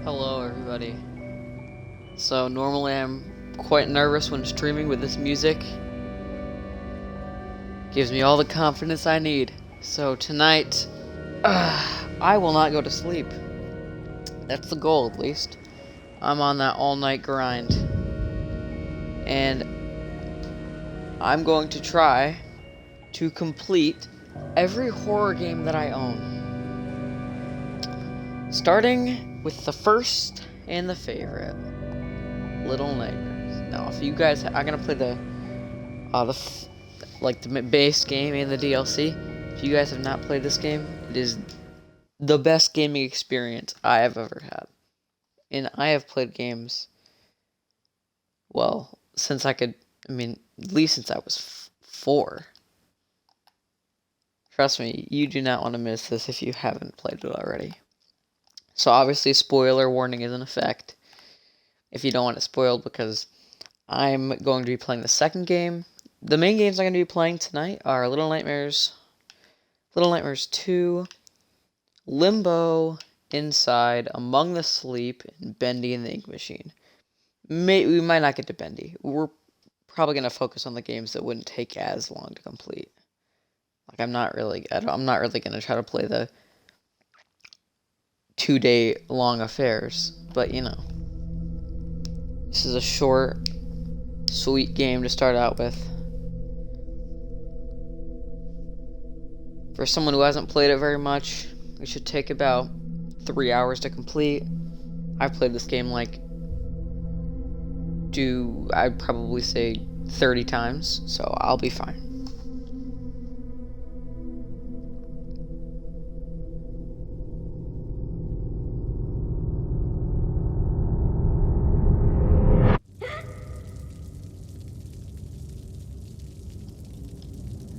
Hello everybody. So normally I'm quite nervous when streaming, with this music gives me all the confidence I need. So tonight, I will not go to sleep. That's the goal, at least. I'm on that all-night grind. And I'm going to try to complete every horror game that I own. Starting with the first and the favorite, Little Nightmares. Now, if you guys, I'm gonna play the base game and the DLC. If you guys have not played this game, it is the best gaming experience I have ever had. And I have played games, well, since at least since I was 4. Trust me, you do not want to miss this if you haven't played it already. So obviously, spoiler warning is in effect if you don't want it spoiled, because I'm going to be playing the second game. The main games I'm going to be playing tonight are Little Nightmares 2, Limbo, Inside, Among the Sleep, and Bendy and the Ink Machine. We might not get to Bendy. We're probably going to focus on the games that wouldn't take as long to complete. Like, I'm not really going to try to play the 2-day long affairs, but you know. This is a short, sweet game to start out with. For someone who hasn't played it very much, it should take about 3 hours to complete. I've played this game I'd probably say 30 times, so I'll be fine.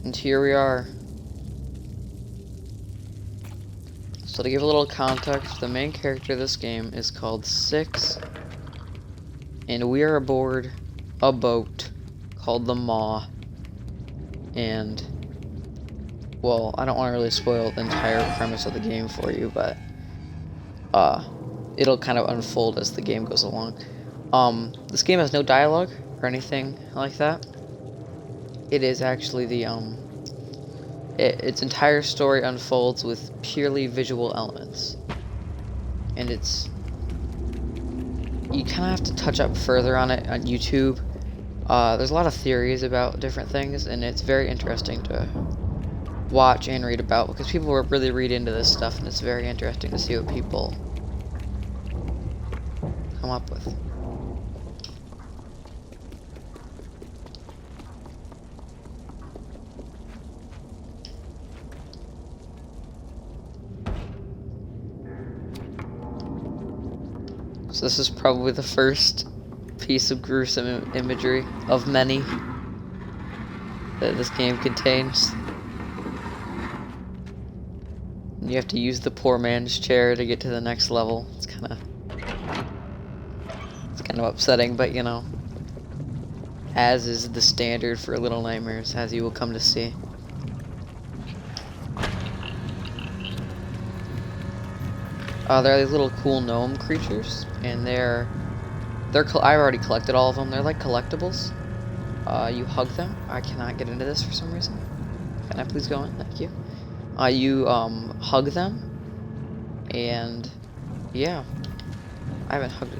And here we are. So to give a little context, the main character of this game is called Six, and we are aboard a boat called the Maw. And, well, I don't want to really spoil the entire premise of the game for you, but it'll kind of unfold as the game goes along. This game has no dialogue or anything like that. It is actually its entire story unfolds with purely visual elements. And you kind of have to touch up further on it on YouTube. There's a lot of theories about different things, and it's very interesting to watch and read about, because people really read into this stuff, and it's very interesting to see what people come up with. So this is probably the first piece of gruesome imagery of many that this game contains. And you have to use the poor man's chair to get to the next level. It's kind of upsetting, but you know, as is the standard for Little Nightmares, as you will come to see. There are these little cool gnome creatures, and I've already collected all of them. They're like collectibles. You hug them. I cannot get into this for some reason. Can I please go in? Thank you. You hug them, and yeah, I haven't hugged it.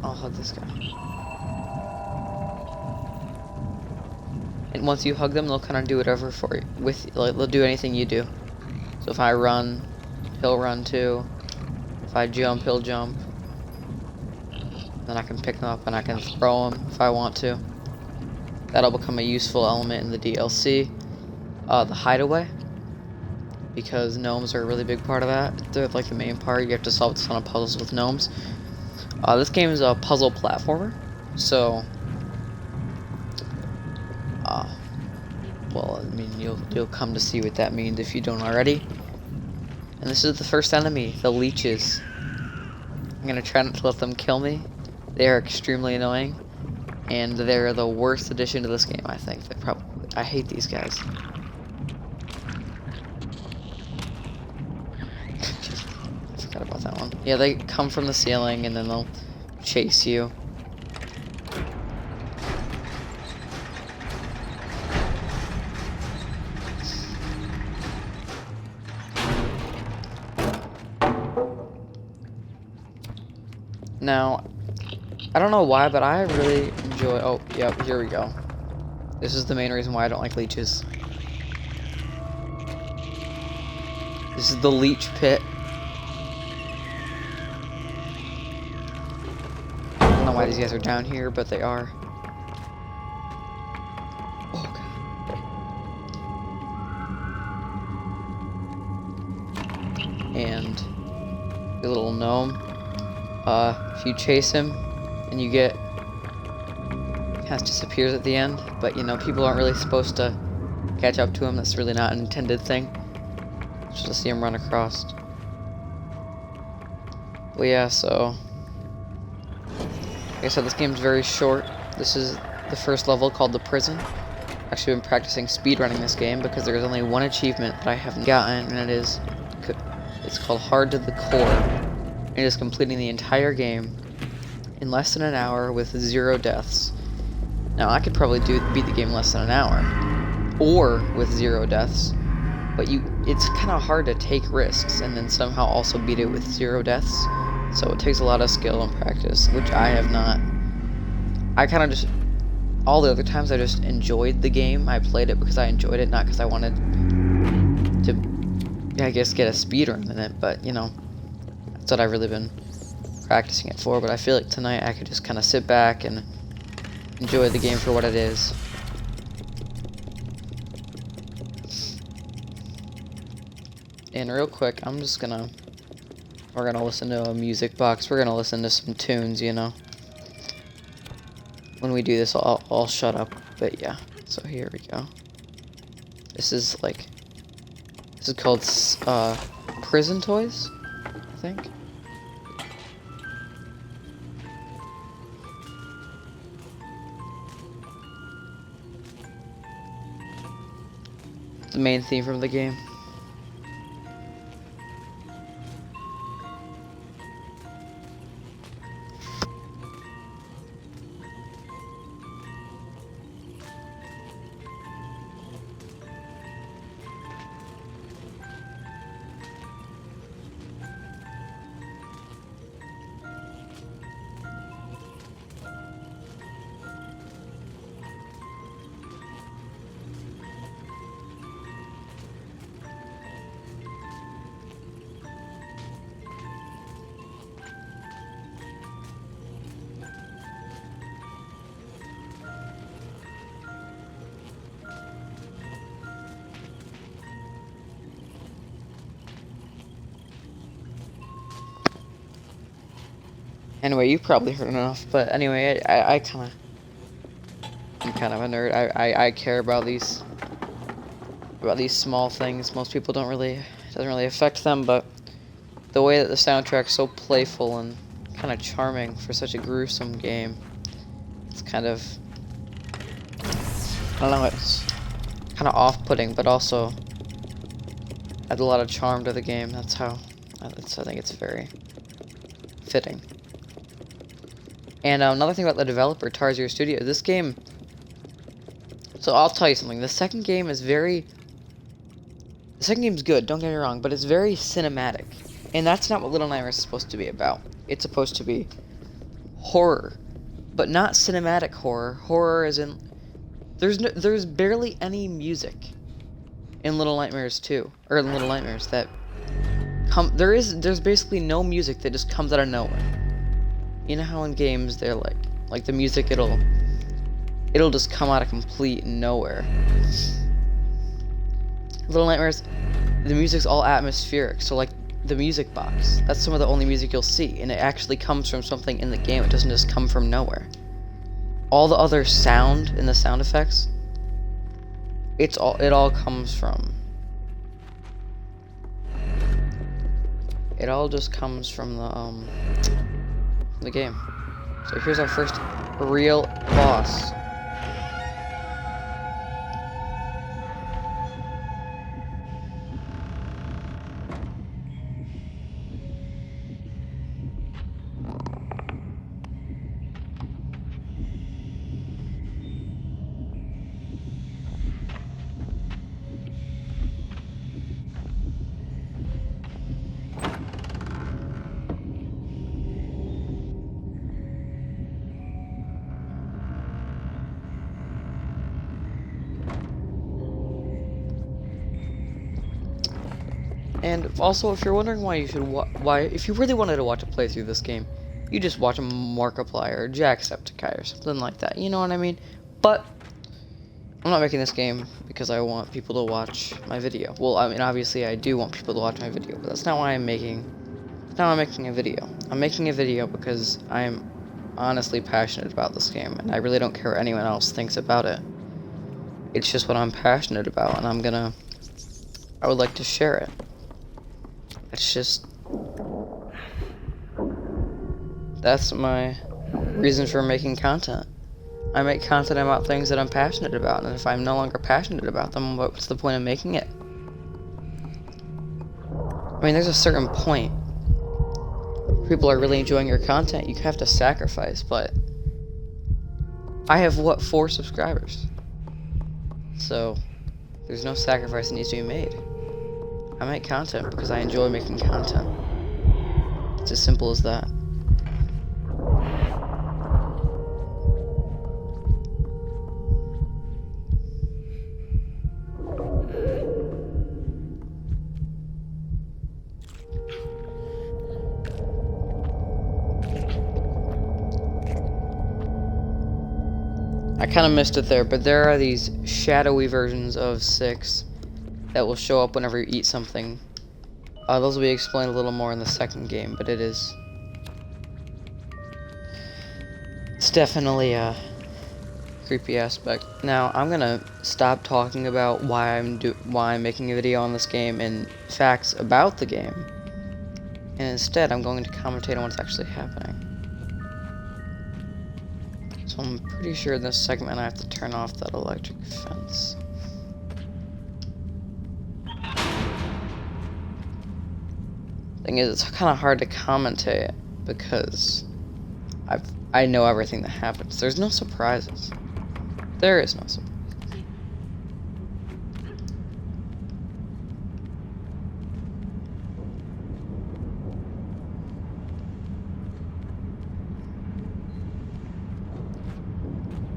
I'll hug this guy. And once you hug them, they'll kind of do whatever for you. They'll do anything you do. So if I run, he'll run too. If I jump, he'll jump. Then I can pick them up and I can throw them if I want to. That'll become a useful element in the DLC. The hideaway, because gnomes are a really big part of that. They're like the main part. You have to solve a ton of puzzles with gnomes. This game is a puzzle platformer, so well, I mean, you'll come to see what that means if you don't already. And this is the first enemy, the leeches. I'm gonna try not to let them kill me. They are extremely annoying, and they're the worst addition to this game, I think. I hate these guys. I forgot about about that one. Yeah, they come from the ceiling and then they'll chase you. Now, I don't know why, but I really enjoy... Oh, yep, here we go. This is the main reason why I don't like leeches. This is the leech pit. I don't know why these guys are down here, but they are. Oh, God. And the little gnome. If you chase him and you get... He kind of disappears at the end, but you know, people aren't really supposed to catch up to him. That's really not an intended thing. Just to see him run across. But yeah, so... Like I said, this game's very short. This is the first level called the prison. I've actually been practicing speedrunning this game because there's only one achievement that I haven't gotten, and it's called Hard to the Core. It is completing the entire game in less than an hour with 0 deaths. Now, I could probably beat the game in less than an hour, or with 0 deaths, but it's kind of hard to take risks and then somehow also beat it with 0 deaths. So it takes a lot of skill and practice, which I have not. I kind of just, all the other times I just enjoyed the game. I played it because I enjoyed it, not because I wanted to, I guess, get a speedrun in it, but you know. That's what I've really been practicing it for, but I feel like tonight I could just kind of sit back and enjoy the game for what it is. And real quick, we're gonna listen to a music box. We're gonna listen to some tunes, you know. When we do this, I'll shut up, but yeah. So here we go. This is called, Prison Toys, I think. The main theme from the game. Anyway, you've probably heard enough, but anyway, I'm kind of a nerd. I care about these small things. Most people it doesn't really affect them, but the way that the soundtrack's so playful and kind of charming for such a gruesome game, it's kind of, I don't know, it's kind of off-putting, but also adds a lot of charm to the game. I think it's very fitting. And another thing about the developer, Tarsier Studio, this game... So I'll tell you something. The second game is The second game's good, don't get me wrong, but it's very cinematic. And that's not what Little Nightmares is supposed to be about. It's supposed to be horror. But not cinematic horror. Horror is in... There's barely any music in Little Nightmares 2. Or in Little Nightmares that... There's basically no music that just comes out of nowhere. You know how in games they're like the music, it'll just come out of complete nowhere. Little Nightmares, the music's all atmospheric, so like the music box, that's some of the only music you'll see, and it actually comes from something in the game. It doesn't just come from nowhere. All the other sound and the sound effects, it all comes from... It all just comes from the game. So here's our first real boss. And also, if you're wondering why you should if you really wanted to watch a playthrough of this game, you just watch a Markiplier or Jacksepticeye or something like that. You know what I mean? But I'm not making this game because I want people to watch my video. Well, I mean, obviously I do want people to watch my video, but that's not why I'm making. That's not why I'm making a video. I'm making a video because I'm honestly passionate about this game, and I really don't care what anyone else thinks about it. It's just what I'm passionate about, and I would like to share it. It's just, that's my reason for making content. I make content about things that I'm passionate about, and if I'm no longer passionate about them, what's the point of making it? I mean, there's a certain point. People are really enjoying your content, you have to sacrifice, but I have, 4 subscribers? So, there's no sacrifice that needs to be made. I make content because I enjoy making content. It's as simple as that. I kind of missed it there, but there are these shadowy versions of 6 that will show up whenever you eat something. Those will be explained a little more in the second game, but it's definitely a creepy aspect. Now, I'm gonna stop talking about why I'm making a video on this game and facts about the game, and instead I'm going to commentate on what's actually happening. So I'm pretty sure in this segment I have to turn off that electric fence. Thing is, it's kind of hard to commentate because I know everything that happens. There's no surprises. There is no surprises.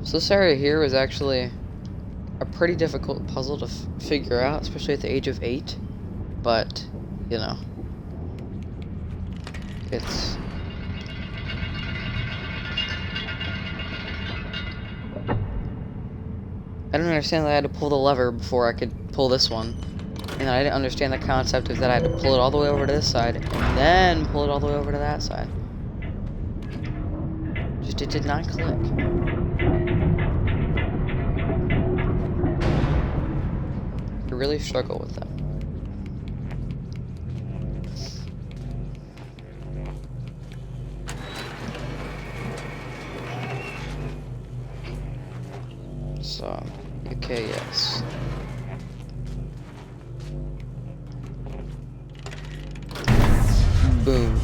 So this area here was actually a pretty difficult puzzle to figure out, especially at the age of 8. But, you know, it's... I don't understand that I had to pull the lever before I could pull this one. And I didn't understand the concept of that I had to pull it all the way over to this side, and then pull it all the way over to that side. Just, it did not click. I really struggle with that. So, okay, yes. Boom.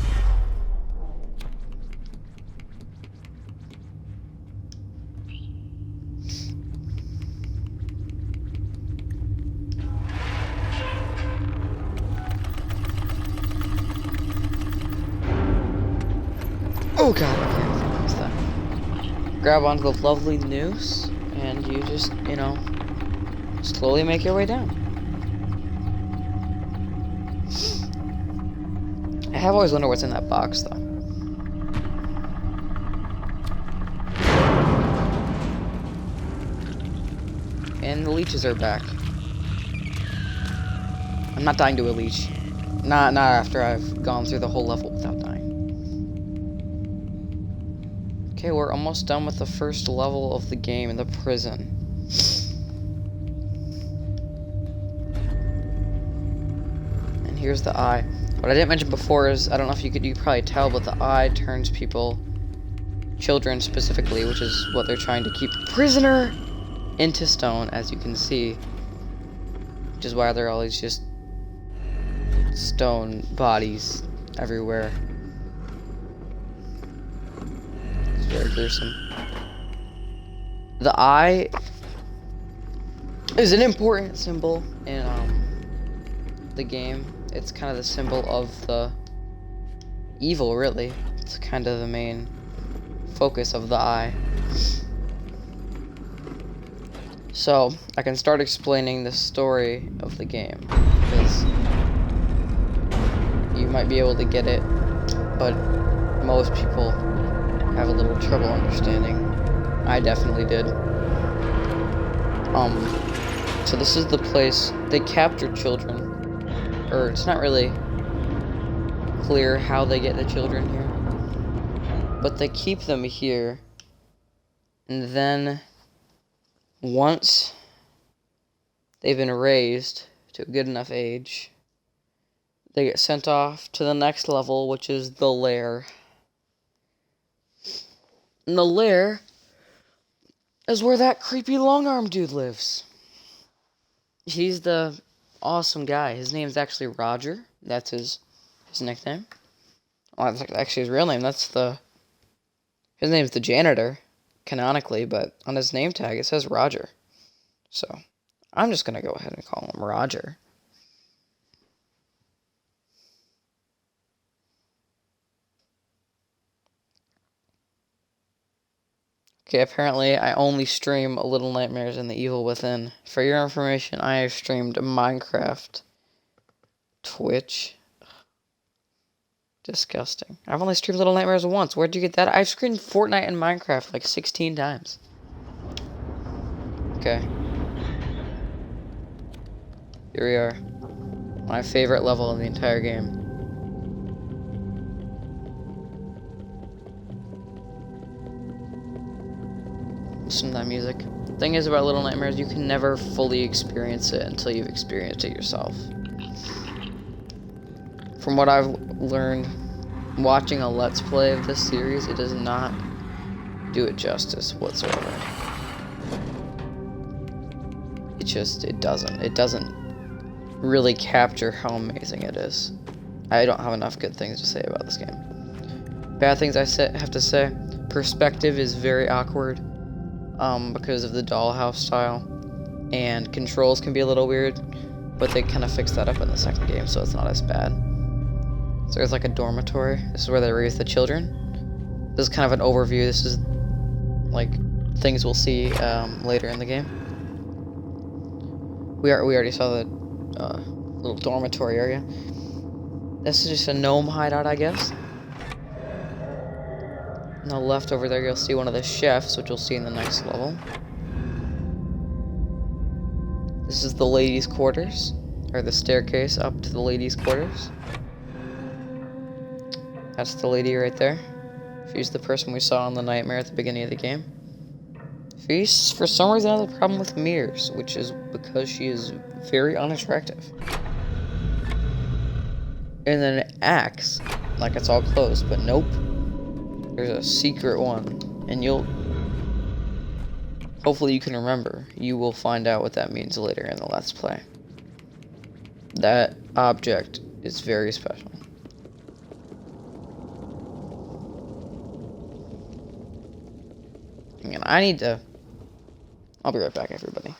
Oh god, okay, what's that? Grab onto the lovely noose, and you just, you know, slowly make your way down. I have always wondered what's in that box, though. And the leeches are back. I'm not dying to a leech. Not after I've gone through the whole level without dying. Okay, we're almost done with the first level of the game in the prison. And here's the eye. What I didn't mention before is, I don't know if you could probably tell, but the eye turns people, children specifically, which is what they're trying to keep prisoner, into stone, as you can see. Which is why there are all these just stone bodies everywhere. It's very gruesome. The eye is an important symbol in the game. It's kind of the symbol of the evil, really. It's kind of the main focus of the eye. So, I can start explaining the story of the game. Because might be able to get it, but most people have a little trouble understanding. I definitely did. So this is the place they capture children, or it's not really clear how they get the children here, but they keep them here, and then once they've been raised to a good enough age, they get sent off to the next level, which is the lair. And the lair is where that creepy long-armed dude lives. He's the awesome guy. His name's actually Roger. That's his nickname. Well, that's actually his real name. His name's the Janitor, canonically, but on his name tag it says Roger. So, I'm just gonna go ahead and call him Roger. Okay, apparently I only stream Little Nightmares and the Evil Within. For your information, I have streamed Minecraft, Twitch. Disgusting. I've only streamed Little Nightmares once. Where'd you get that? I've streamed Fortnite and Minecraft like 16 times. Okay. Here we are. My favorite level in the entire game. Listen to that music. The thing is about Little Nightmares, you can never fully experience it until you've experienced it yourself. From what I've learned watching a Let's Play of this series, it does not do it justice whatsoever. It doesn't really capture how amazing it is. I don't have enough good things to say about this game. Bad things I have to say, perspective is very awkward. Because of the dollhouse style, and controls can be a little weird, but they kind of fixed that up in the second game, so it's not as bad. So there's like a dormitory. This is where they raise the children. This is kind of an overview. This is like things we'll see later in the game. We already saw the little dormitory area. This is just a gnome hideout, I guess. On the left over there, you'll see one of the chefs, which you'll see in the next level. This is the ladies' quarters, or the staircase up to the ladies' quarters. That's the lady right there. She's the person we saw in the nightmare at the beginning of the game. She, for some reason, has a problem with mirrors, which is because she is very unattractive. And then it acts like it's all closed, but nope. There's a secret one, and hopefully you can remember. You will find out what that means later in the Let's Play. That object is very special. And I'll be right back, everybody.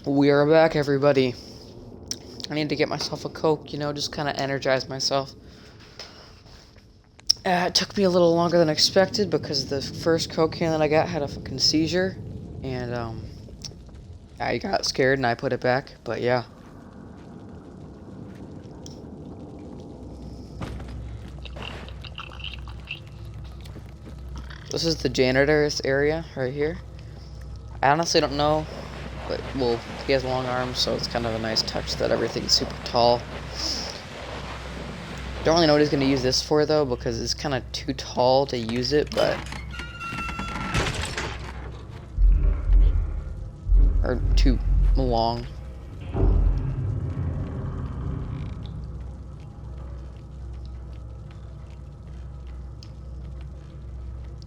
We are back, everybody. I need to get myself a Coke, just kind of energize myself. It took me a little longer than expected because the first Coke can that I got had a fucking seizure. And, I got scared and I put it back, but yeah. This is the janitor's area right here. I honestly don't know, but well, he has long arms, so it's kind of a nice touch that everything's super tall. Don't really know what he's going to use this for though, because it's kind of too tall to use it, but or too long.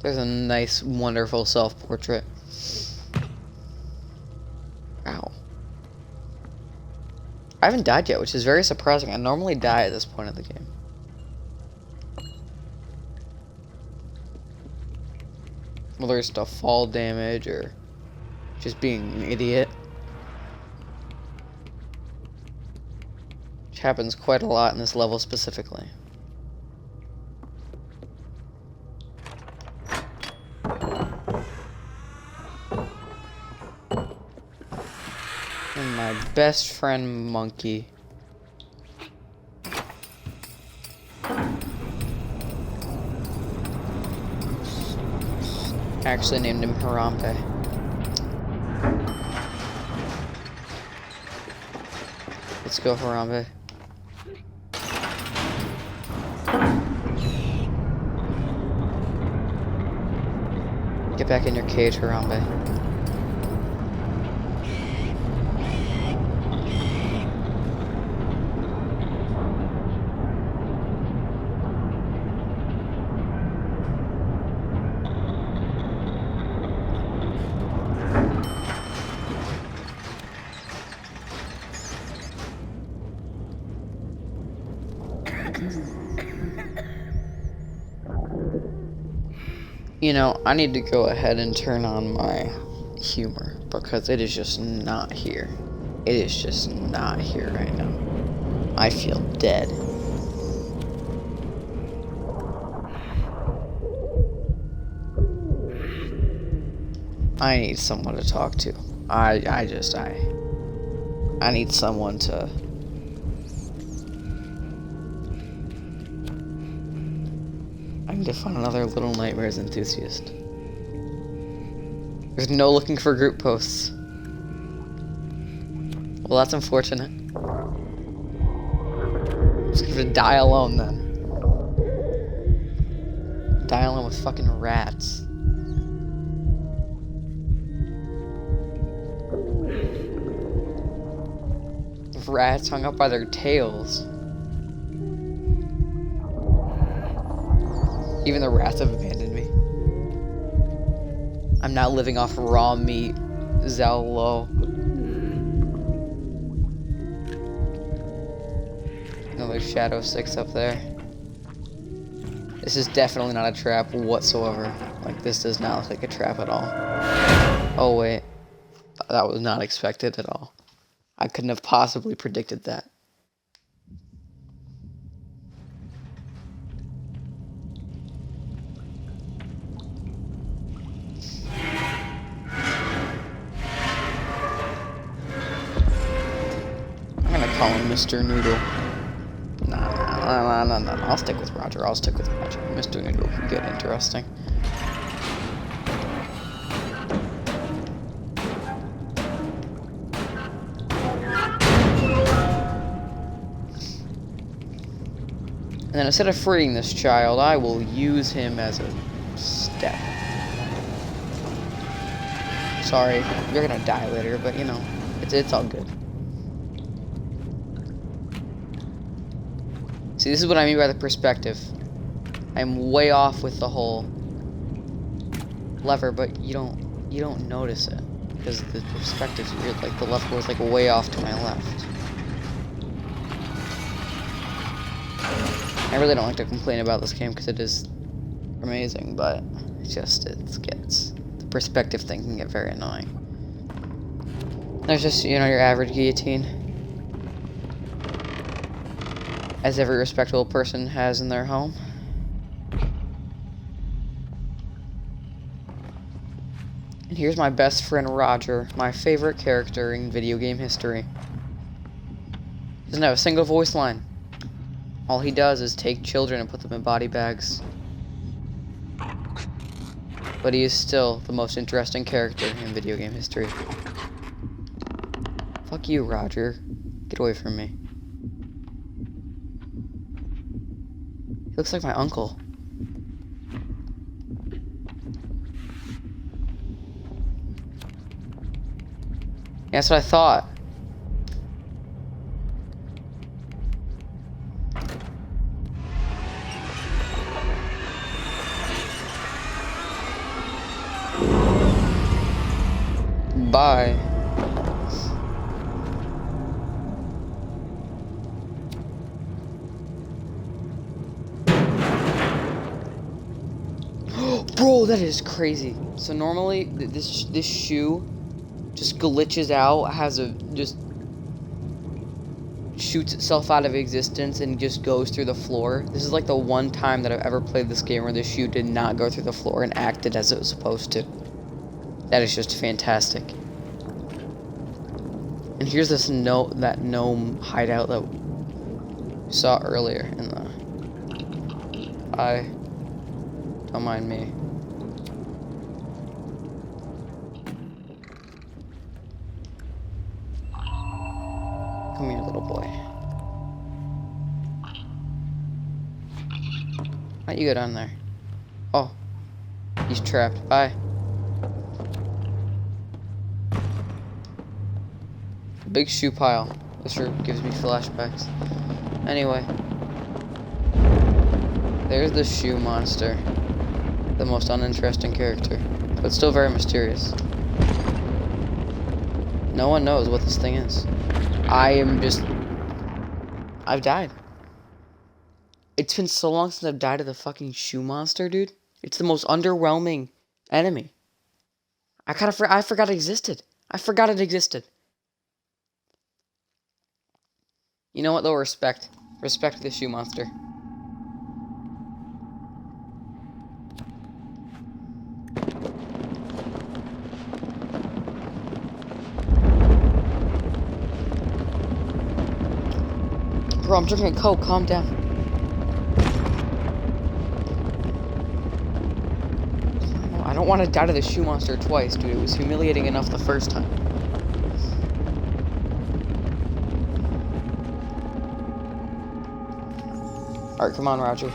There's a nice, wonderful self-portrait. Ow. I haven't died yet, which is very surprising. I normally die at this point of the game. Whether it's to fall damage or just being an idiot. Which happens quite a lot in this level specifically. And my best friend Monkey. I actually named him Harambe. Let's go, Harambe. Get back in your cage, Harambe. You know, I need to go ahead and turn on my humor because it is just not here. It is just not here right now. I feel dead. I need someone to talk to. I need someone to... I need to find another Little Nightmares enthusiast. There's no looking for group posts. Well, that's unfortunate. Just gonna die alone then. Die alone with fucking rats. Rats hung up by their tails. Even the rats have abandoned me. I'm now living off raw meat. Zao Lo. Another Shadow 6 up there. This is definitely not a trap whatsoever. Like, this does not look like a trap at all. Oh, wait. That was not expected at all. I couldn't have possibly predicted that. I'm gonna call him Mr. Noodle. Nah, I'll stick with Roger. Mr. Noodle could get interesting. And then instead of freeing this child, I will use him as a step. Sorry, you're gonna die later, but you know, it's all good. See, this is what I mean by the perspective. I'm way off with the whole lever, but you don't notice it because the perspective's weird. Like the lever was like way off to my left. I really don't like to complain about this game because it is amazing, but it gets the perspective thing can get very annoying. There's just, you know, your average guillotine, as every respectable person has in their home. And here's my best friend Roger, my favorite character in video game history. Doesn't have a single voice line. All he does is take children and put them in body bags. but he is still the most interesting character in video game history. Fuck you, Roger. Get away from me. He looks like my uncle. Yeah, that's what I thought. Bye. Bro, that is crazy. So normally this shoe just glitches out, just shoots itself out of existence and just goes through the floor. This is like the one time that I've ever played this game where the shoe did not go through the floor and acted as it was supposed to. That is just fantastic. And here's this that gnome hideout that we saw earlier in the... Don't mind me. Come here, little boy. Why'd you go down there? Oh. He's trapped. Bye. Big shoe pile. This sure gives me flashbacks. Anyway. There's the shoe monster. The most uninteresting character. But still very mysterious. No one knows what this thing is. I've died. It's been so long since I've died of the fucking shoe monster, dude. It's the most underwhelming enemy. I forgot it existed. I forgot it existed. You know what though? Respect the shoe monster. Bro, I'm drinking a Coke, calm down. I don't want to die to the shoe monster twice, dude. It was humiliating enough the first time. Alright, come on, Roger.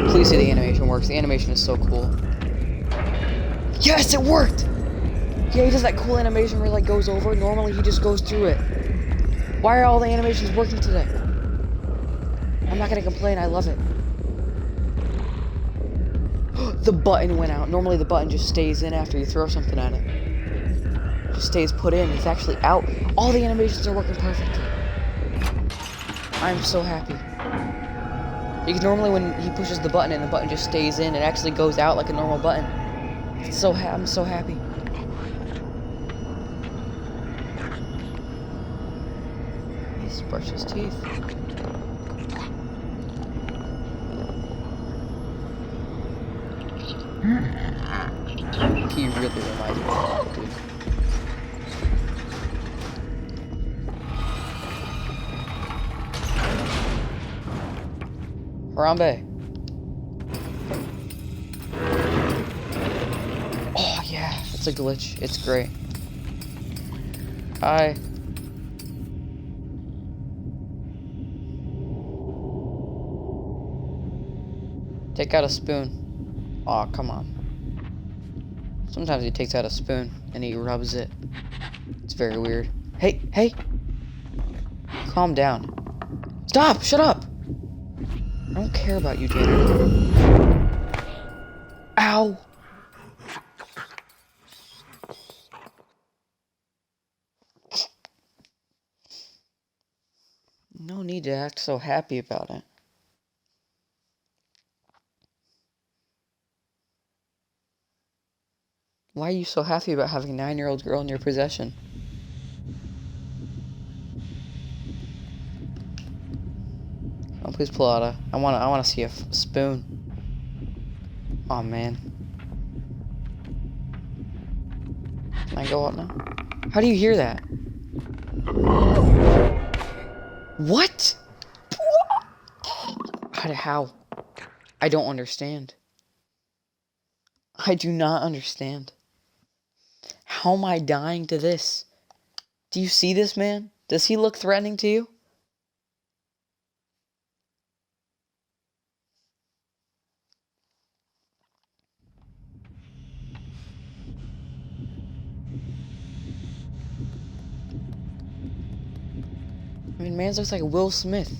Please say the animation works. The animation is so cool. Yes, it worked! Yeah, he does that cool animation where he like goes over. Normally he just goes through it. Why are all the animations working today? I'm not gonna complain, I love it. The button went out. Normally the button just stays in after you throw something at it. Just stays put in. It's actually out. All the animations are working perfectly. I'm so happy. Because normally when he pushes the button and the button just stays in, it actually goes out like a normal button. I'm so happy. He's brushed his teeth. He really reminds me of that, dude. Harambe. Oh yeah, it's a glitch. It's great. Hi. Take out a spoon. Aw, oh, come on. Sometimes he takes out a spoon and he rubs it. It's very weird. Hey! Calm down. Stop! Shut up! I don't care about you, Janitor. Ow! No need to act so happy about it. Why are you so happy about having a 9-year-old girl in your possession? Oh, please pull out I wanna see a spoon. Oh man. Can I go out now? How do you hear that? What? God, how? I don't understand. I do not understand. How am I dying to this? Do you see this man? Does he look threatening to you? I mean, man looks like Will Smith.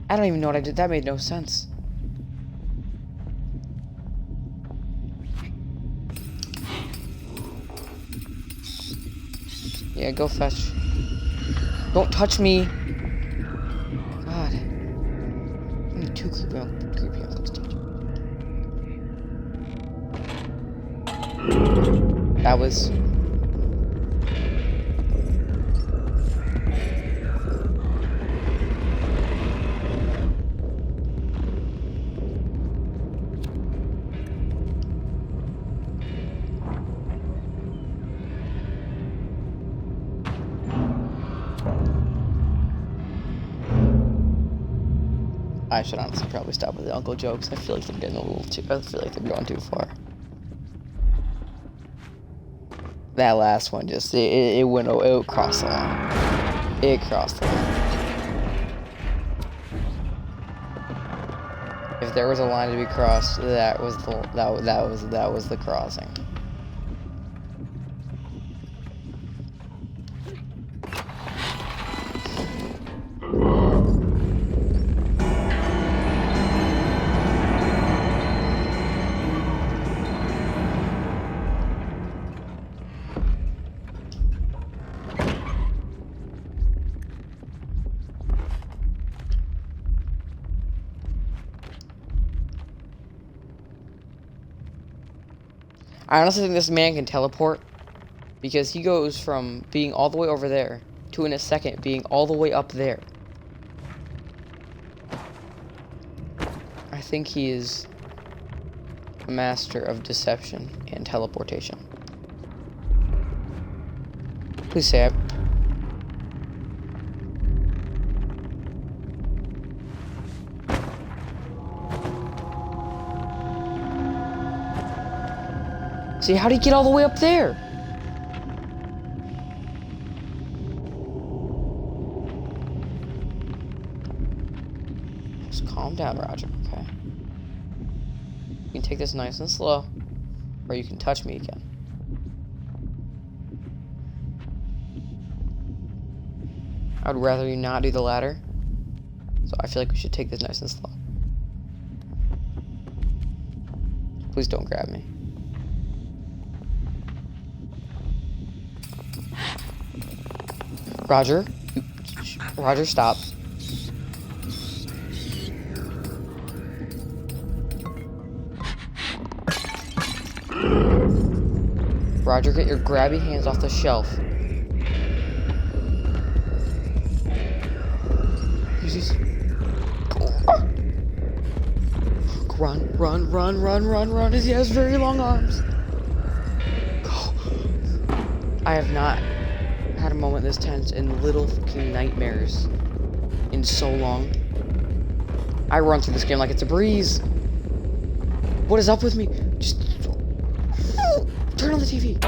I don't even know what I did. That made no sense. Yeah, go fetch. Don't touch me. God. I need two creepy uncles touch. That was... I should honestly probably stop with the uncle jokes. I feel like they're getting a little too... I feel like they're going too far. That last one just... It went... It crossed the line. It crossed the line. If there was a line to be crossed, that was the crossing. I honestly think this man can teleport, because he goes from being all the way over there to in a second being all the way up there. I think he is a master of deception and teleportation. Please say it. See, how did he get all the way up there? Just calm down, Roger, okay? You can take this nice and slow, or you can touch me again. I would rather you not do the latter, so I feel like we should take this nice and slow. Please don't grab me. Roger, Roger, stop. Roger, get your grabby hands off the shelf. Jesus. Run. He has very long arms. Go. I have not had a moment this tense in little fucking nightmares in so long. I run through this game like it's a breeze. What is up with me? Just turn on the TV.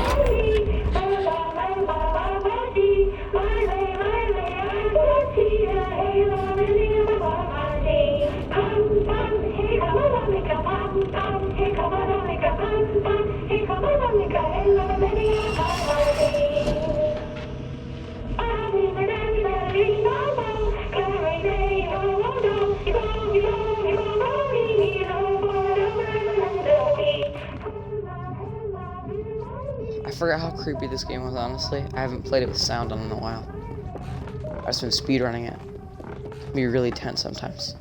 I forgot how creepy this game was, honestly. I haven't played it with sound on in a while. I've just been speedrunning it. It can be really tense sometimes.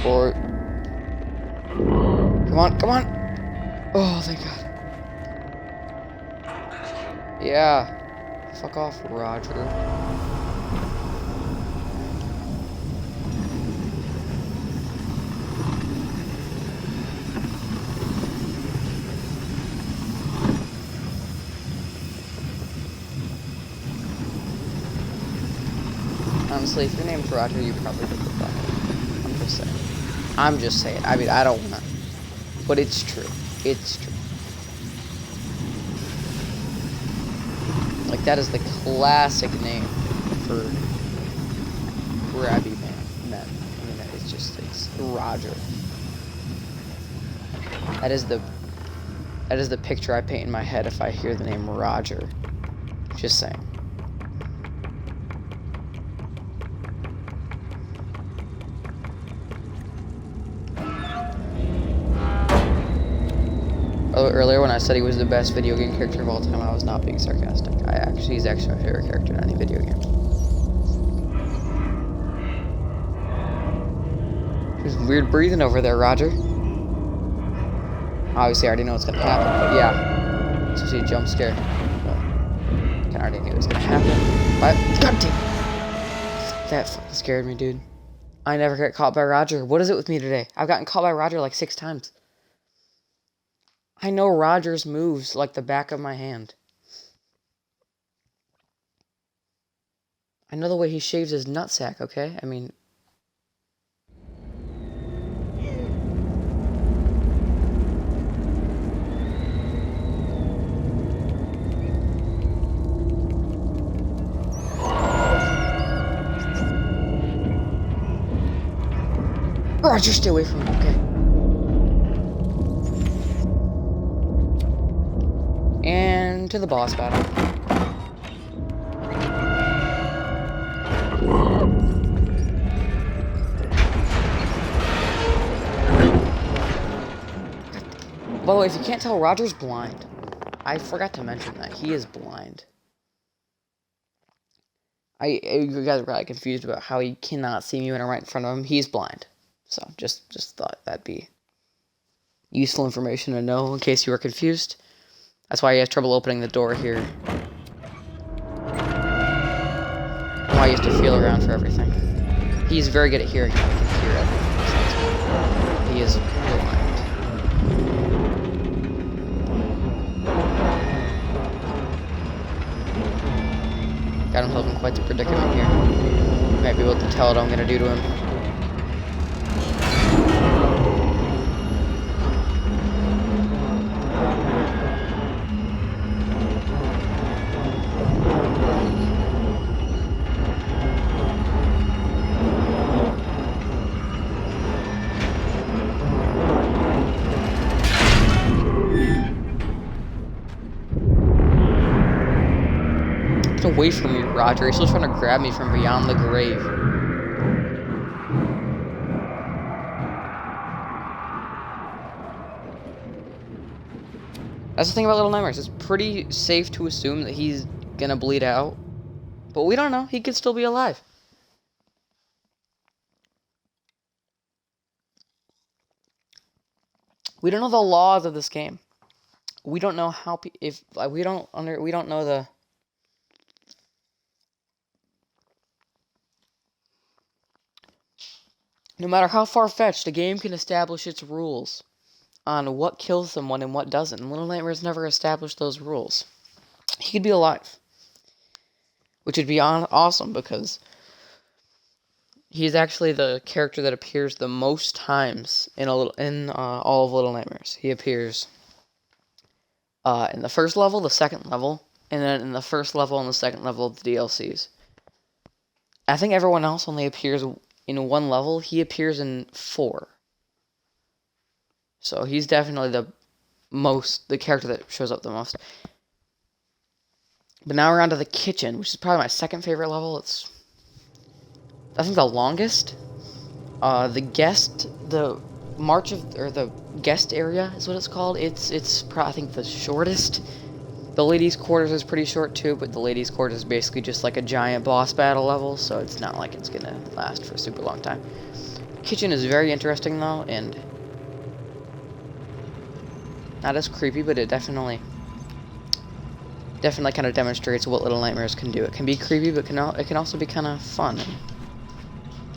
Or... Come on! Oh, thank God. Yeah. Fuck off, Roger. Honestly, if your name's Roger, you probably did the fuck. I'm just saying. I'm just saying. I mean, I don't wanna. But it's true. It's true. Like, that is the classic name for grabby men. I mean, it's Roger. That is the picture I paint in my head if I hear the name Roger. Just saying. Oh, earlier when I said he was the best video game character of all time, I was not being sarcastic. He's actually my favorite character in any video game. There's weird breathing over there, Roger. Obviously, I already know what's gonna happen, but yeah. Especially a jump scare. Well, I already knew it was gonna happen. But, god damn! That fucking scared me, dude. I never get caught by Roger. What is it with me today? I've gotten caught by Roger like 6 times. I know Roger's moves like the back of my hand. I know the way he shaves his nutsack, okay? I mean... Roger, stay away from me, okay? And to the boss battle. By the way, if you can't tell, Roger's blind. I forgot to mention that. He is blind. You guys are probably confused about how he cannot see me when I'm right in front of him. He's blind. So, just thought that'd be useful information to know in case you were confused. That's why he has trouble opening the door here. Why he has to feel around for everything. He's very good at hearing how he can hear everything. He is blind. Got himself in quite the predicament here. You might be able to tell what I'm gonna do to him. Away from me, Roger. He's still trying to grab me from beyond the grave. That's the thing about Little Nightmares. It's pretty safe to assume that he's gonna bleed out. But we don't know. He could still be alive. We don't know the laws of this game. We don't know how we don't know the... No matter how far-fetched, a game can establish its rules on what kills someone and what doesn't. And Little Nightmares never established those rules. He could be alive. Which would be awesome, because he's actually the character that appears the most times in all of Little Nightmares. He appears in the first level, the second level, and then in the first level and the second level of the DLCs. I think everyone else only appears in one level. He appears in 4. So he's definitely the character that shows up the most. But now we're on to the kitchen, which is probably my second favorite level. It's, I think, the longest. The guest area is what it's called. It's probably, I think, the shortest. The ladies' quarters is pretty short too, but the ladies' quarters is basically just like a giant boss battle level, so it's not like it's gonna last for a super long time. Kitchen is very interesting though, and Not as creepy, but it definitely kind of demonstrates what Little Nightmares can do. It can be creepy, but it can also be kind of fun and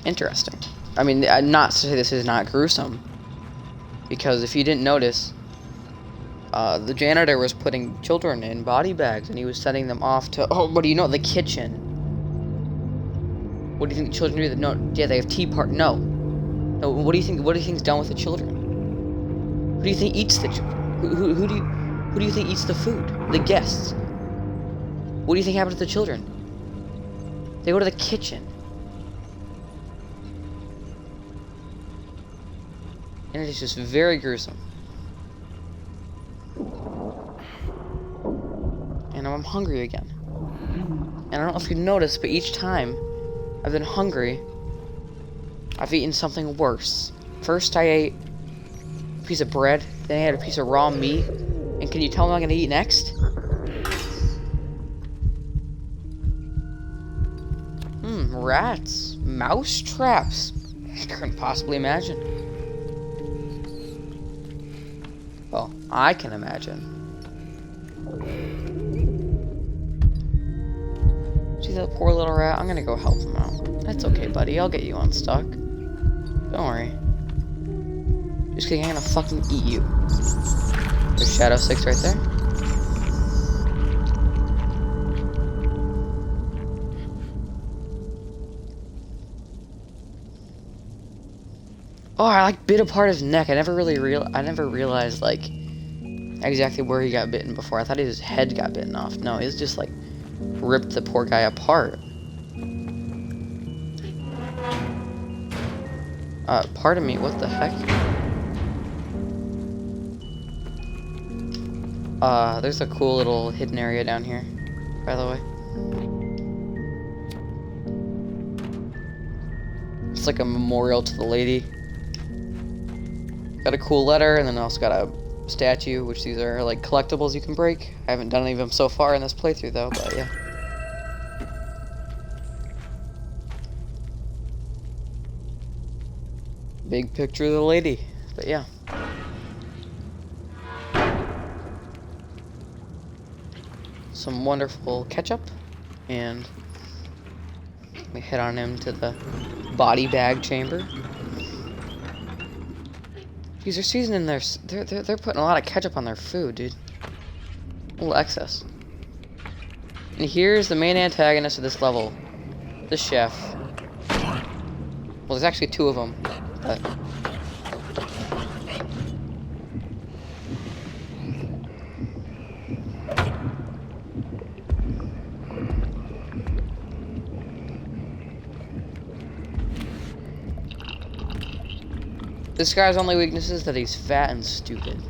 interesting. I mean, not to say this is not gruesome, because if you didn't notice, the janitor was putting children in body bags, and he was sending them off to, oh, what do you know, the kitchen. What do you think the children do? No, yeah, they have tea part. No, what do you think? What do you think's done with the children? Who do you think eats the children? Who do you think eats the food? The guests. What do you think happens to the children? They go to the kitchen. And it is just very gruesome. And I'm hungry again. And I don't know if you noticed, but each time I've been hungry, I've eaten something worse. First I ate a piece of bread, then I had a piece of raw meat. And can you tell me what I'm gonna eat next? Rats. Mouse traps. I couldn't possibly imagine. Well, I can imagine. See that poor little rat? I'm gonna go help him out. That's okay, buddy. I'll get you unstuck. Don't worry. Just kidding, I'm gonna fucking eat you. There's Shadow 6 right there. Oh, I like bit apart his neck. I never realized like exactly where he got bitten before. I thought his head got bitten off. No, he was just like ripped the poor guy apart. Pardon me, what the heck? There's a cool little hidden area down here, by the way. It's like a memorial to the lady. Got a cool letter, and then also got a statue, which these are like collectibles you can break. I haven't done any of them so far in this playthrough though, but yeah. Big picture of the lady, but yeah. Some wonderful ketchup, and we head on him to the body bag chamber. Jeez, they're seasoning their. They're putting a lot of ketchup on their food, dude. A little excess. And here's the main antagonist of this level, the chef. Well, there's actually two of them, but. This guy's only weakness is that he's fat and stupid.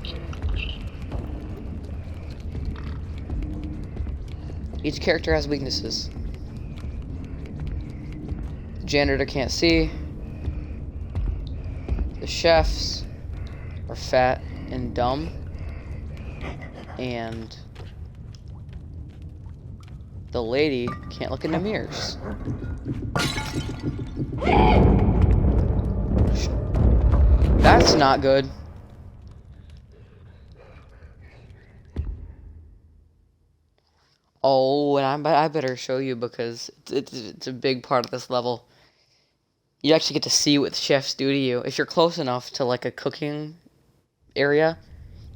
Each character has weaknesses. The janitor can't see. The chefs are fat and dumb. And the lady can't look in the mirrors. That's not good. Oh, and I better show you because it's a big part of this level. You actually get to see what the chefs do to you. If you're close enough to like a cooking area,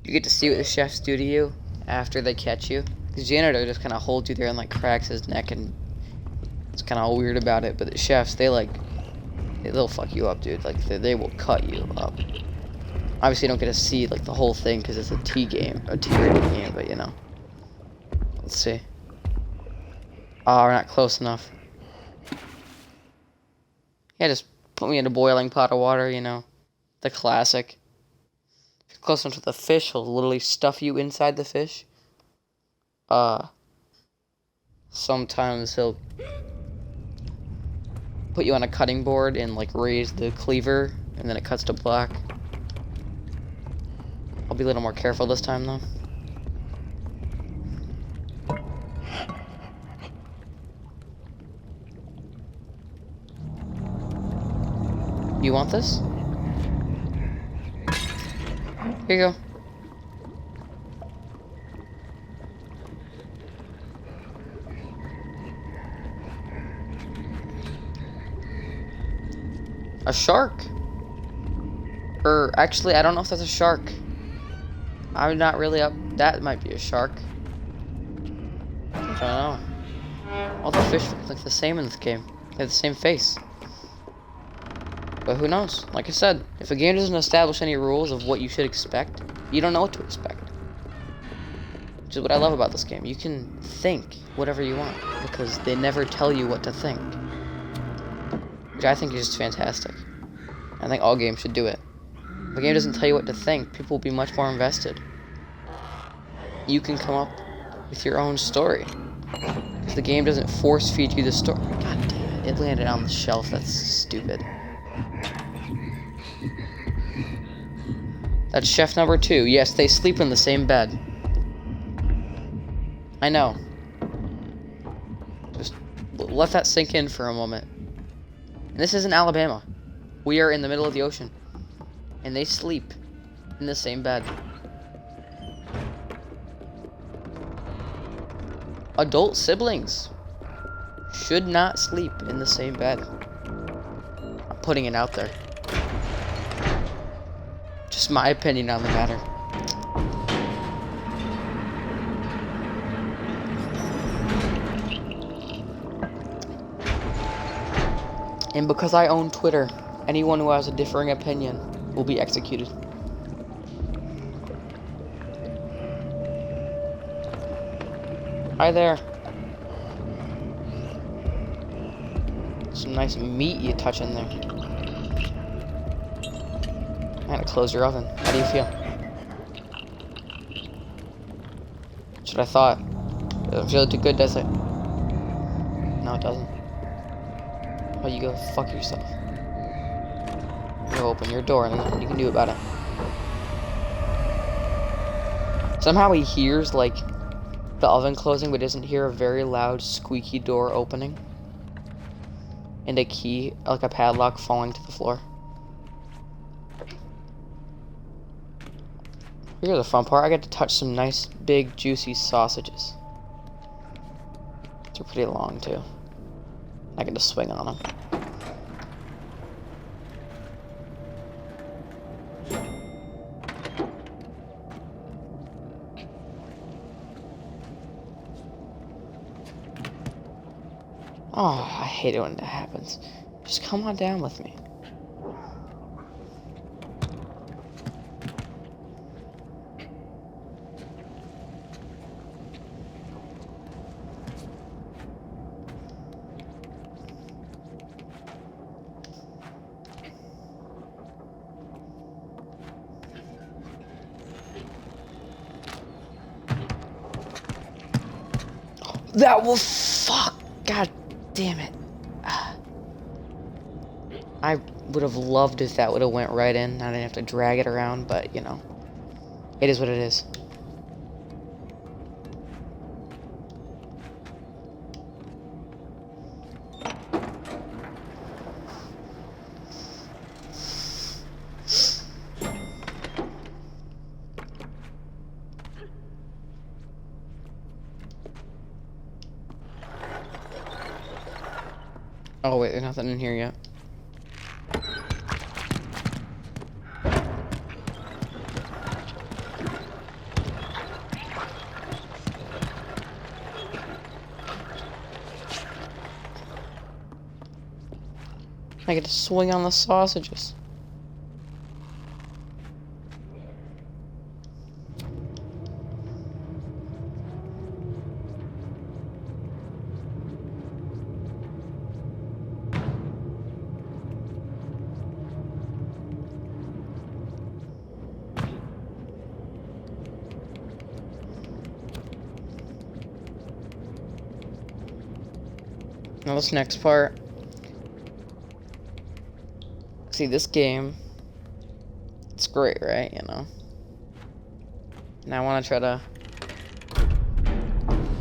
you get to see what the chefs do to you after they catch you. The janitor just kind of holds you there and like cracks his neck, and it's kind of weird about it. But the chefs, they'll fuck you up, dude. Like, they will cut you up. Obviously, you don't get to see, like, the whole thing because it's a T-rated game, but, you know. Let's see. Oh, we're not close enough. Yeah, just put me in a boiling pot of water, you know. The classic. If you're close enough to the fish, he'll literally stuff you inside the fish. Sometimes he'll put you on a cutting board and like raise the cleaver, and then it cuts to black. I'll be a little more careful this time though. You want this? Here you go. A shark. Or, actually, I don't know if that's a shark. I'm not really up. That might be a shark. I don't know. All the fish look the same in this game. They have the same face. But who knows? Like I said, if a game doesn't establish any rules of what you should expect, you don't know what to expect. Which is what I love about this game. You can think whatever you want, because they never tell you what to think. Which I think is just fantastic. I think all games should do it. If a game doesn't tell you what to think, people will be much more invested. You can come up with your own story. If the game doesn't force feed you the story. God damn it, it landed on the shelf. That's stupid. That's chef number 2. Yes, they sleep in the same bed. I know. Just let that sink in for a moment. And this isn't Alabama. We are in the middle of the ocean. And they sleep in the same bed. Adult siblings should not sleep in the same bed. I'm putting it out there. Just my opinion on the matter. And because I own Twitter, anyone who has a differing opinion will be executed. Hi there. Some nice meat you touch in there. I gotta close your oven. How do you feel? That's what I thought. It doesn't feel too good, does it? No, it doesn't. Well, you go fuck yourself. You open your door and there's nothing you can do about it. Somehow he hears, like, the oven closing, but doesn't hear a very loud, squeaky door opening. And a key, like a padlock, falling to the floor. Here's the fun part. I get to touch some nice, big, juicy sausages. They're pretty long, too. I get to swing on them. Oh, I hate it when that happens. Just come on down with me. That will fuck. God damn it. I would have loved if that would have went right in. I didn't have to drag it around, but, you know. It is what it is. Oh wait, there's nothing in here yet. I get to swing on the sausages. Now this next part. See, this game, it's great, right? You know. Now I want to try to.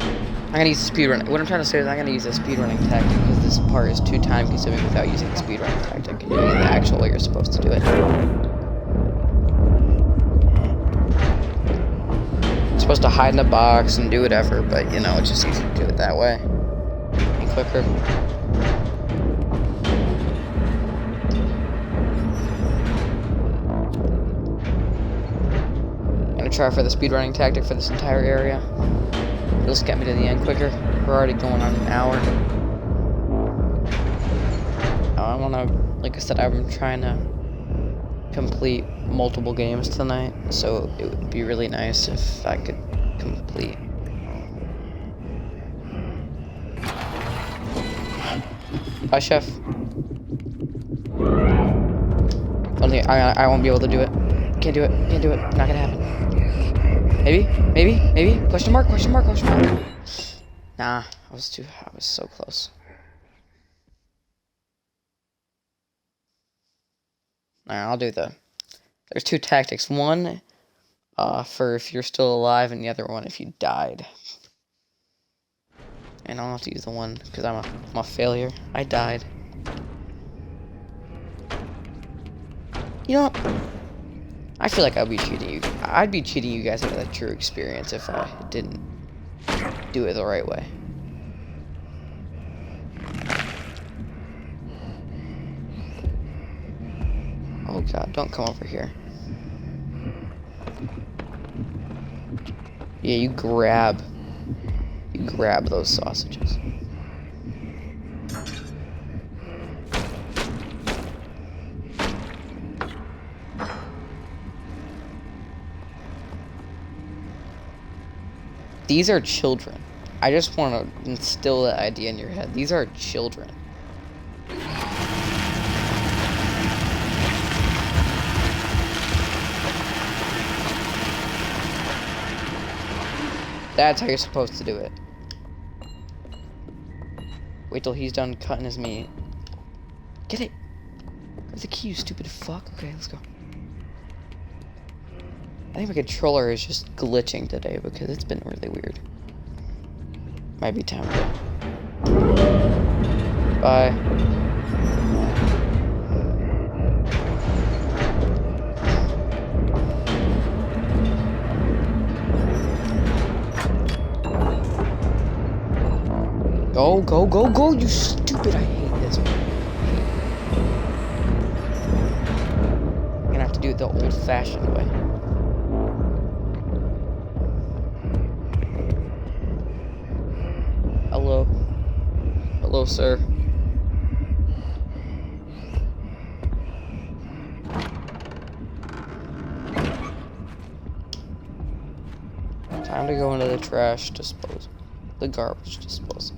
I'm gonna use the speedrun. What I'm trying to say is I'm gonna use a speedrunning tactic because this part is too time consuming without using the speedrunning tactic and doing it the actual way you're supposed to do it. You're supposed to hide in a box and do whatever, but you know, it's just easier to do it that way. And quicker. gonna try for the speedrunning tactic for this entire area. It'll just get me to the end quicker. We're already going on an hour. I wanna, like I said, I'm trying to complete multiple games tonight, so it would be really nice if I could complete. Bye, Chef. I won't be able to do it. Can't do it. Can't do it. Not gonna happen. Maybe? Maybe? Maybe? Question mark? Question mark? Question mark? Nah, I was so close. Alright, I'll do there's two tactics. One, for if you're still alive, and the other one if you died. And I'll have to use the one, because I'm a failure. I died. You know what? I feel like I'd be cheating you guys out of the true experience if I didn't do it the right way. Oh god, don't come over here. Yeah, you grab those sausages. These are children. I just want to instill that idea in your head. These are children. That's how you're supposed to do it. Wait till he's done cutting his meat. Get it! Where's the key, you stupid fuck? Okay, let's go. I think my controller is just glitching today because it's been really weird. Might be time to... Bye. Go, go, go, go, you stupid, I hate this one. I'm gonna have to do it the old-fashioned way. Hello. Hello, sir. Time to go into the trash disposal. The garbage disposal.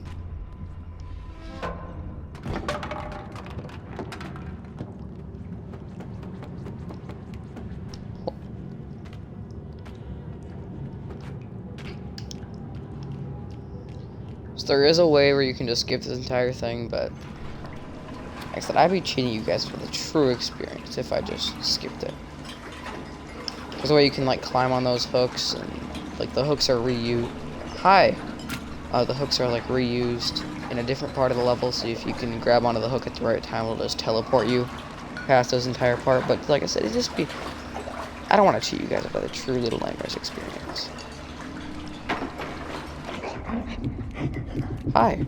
So there is a way where you can just skip this entire thing, but like I said, I'd be cheating you guys for the true experience if I just skipped it. There's a way you can like climb on those hooks, and like the hooks are reused. Hi! The hooks are like reused in a different part of the level, so if you can grab onto the hook at the right time, it'll just teleport you past this entire part. But like I said, it'd just be... I don't want to cheat you guys about the true Little Nightmares experience. Hi.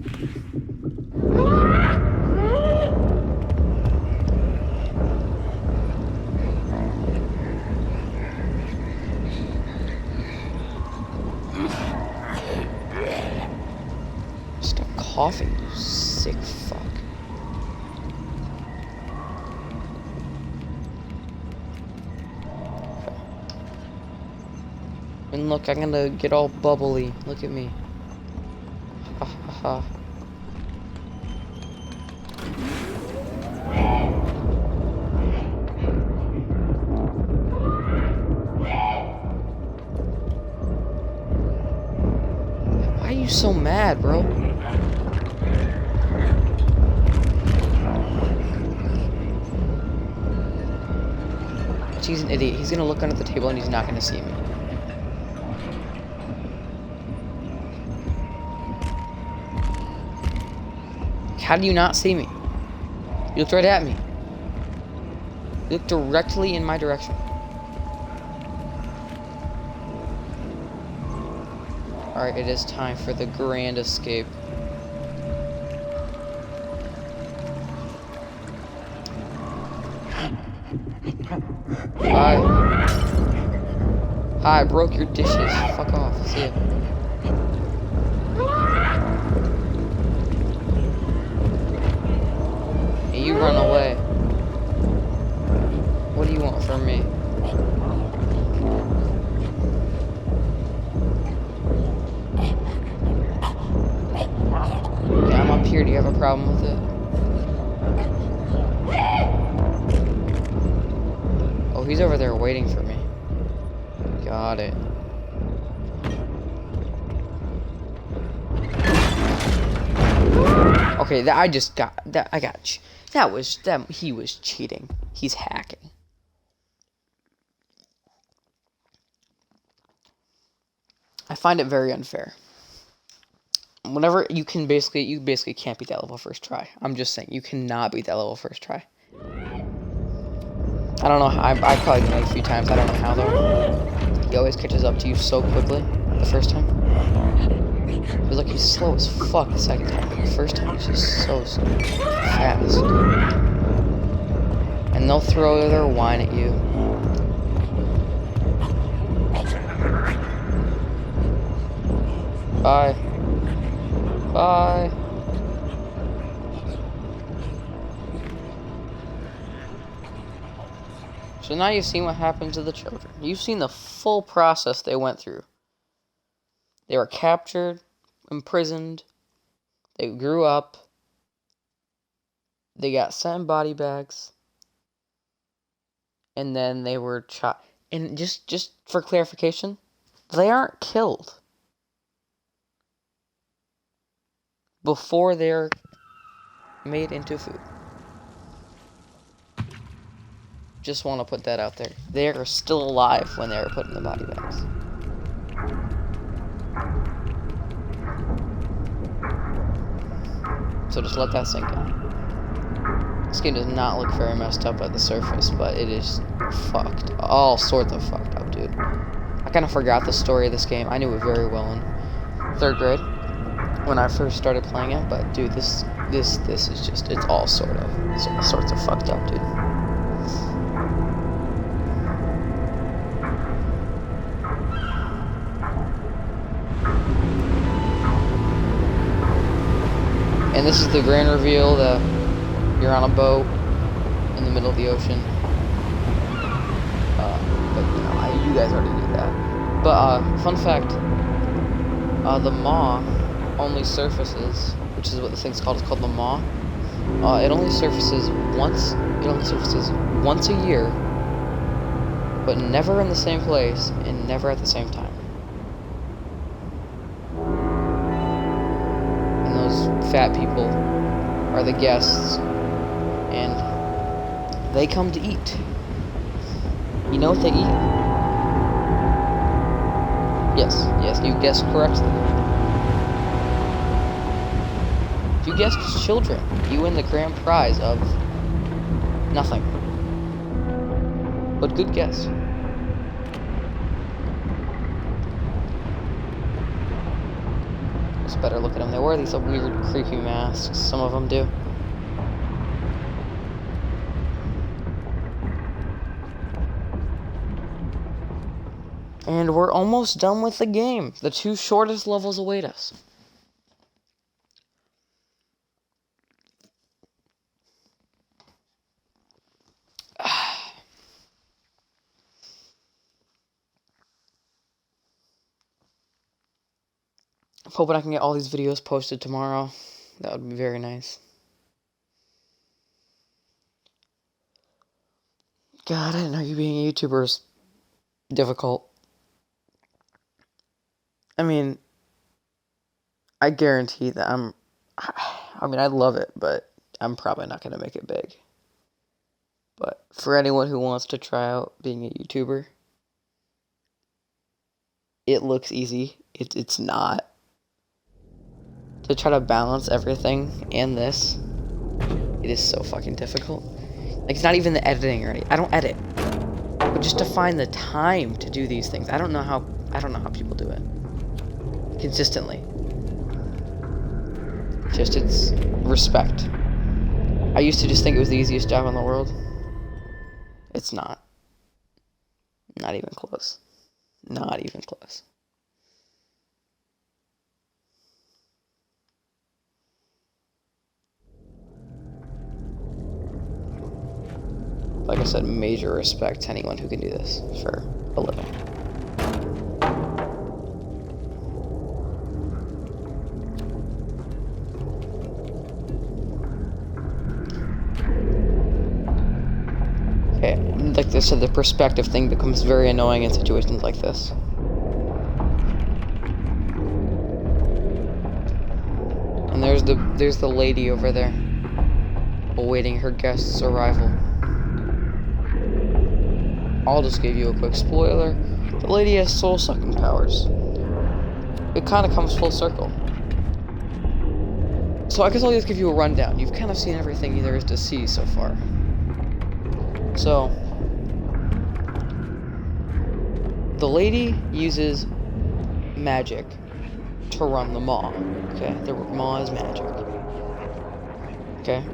Stop coughing, you sick fuck. And look, I'm gonna get all bubbly. Look at me. Ha ha ha. Why are you so mad, bro? He's an idiot. He's gonna look under the table and he's not gonna see me. How do you not see me? You looked right at me. You looked directly in my direction. Alright, it is time for the grand escape. Hi. I broke your dishes. Fuck off. See ya. And you run away. What do you want from me? Yeah, I'm up here. Do you have a problem with it? Oh, he's over there waiting for me. Got it. Okay, that I just got that. I got that was that. He was cheating. He's hacking. I find it very unfair. Whenever you basically can't beat that level first try. I'm just saying, you cannot beat that level first try. I don't know. I probably did it a few times. I don't know how though. He always catches up to you so quickly the first time. It was like he's slow as fuck the second time, but the first time he's just so fast. And they'll throw their wine at you. Bye. Bye. So now you've seen what happened to the children. You've seen the full process they went through. They were captured, imprisoned, they grew up, they got sent in body bags, and then they were shot. And just for clarification, they aren't killed before they're made into food. Just want to put that out there. They are still alive when they were put in the body bags. So just let that sink in. This game does not look very messed up at the surface, but it is fucked. All sorts of fucked up, dude. I kind of forgot the story of this game. I knew it very well in 3rd grade when I first started playing it, but dude, this is just, it's all sorts of fucked up, dude. And this is the grand reveal that you're on a boat in the middle of the ocean. But you know, you guys already knew that. But fun fact, the maw only surfaces, which is what this thing's called. It's called the maw. It only surfaces once. It only surfaces once a year, but never in the same place and never at the same time. Fat people are the guests, and they come to eat. You know what they eat? Yes, you guessed correctly. You guessed children. You win the grand prize of nothing. But good guess. Better look at them. They wear these weird, creepy masks. Some of them do. And we're almost done with the game. The 2 shortest levels await us. I'm hoping I can get all these videos posted tomorrow. That would be very nice. God, I didn't know you being a YouTuber is difficult. I mean, I guarantee that I love it, but I'm probably not going to make it big. But for anyone who wants to try out being a YouTuber, it looks easy. It's not. To try to balance everything and this, it is so fucking difficult. Like, it's not even the editing or anything. I don't edit. But just to find the time to do these things, I don't know how people do it consistently. Just, it's respect. I used to just think it was the easiest job in the world. It's not. Not even close. Not even close. Like I said, major respect to anyone who can do this for a living. Okay, like I said, the perspective thing becomes very annoying in situations like this. And there's the lady over there, awaiting her guest's arrival. I'll just give you a quick spoiler. The lady has soul-sucking powers. It kind of comes full circle. So I guess I'll just give you a rundown. You've kind of seen everything there is to see so far. So, the lady uses magic to run the maw. Okay, the maw is magic. Okay,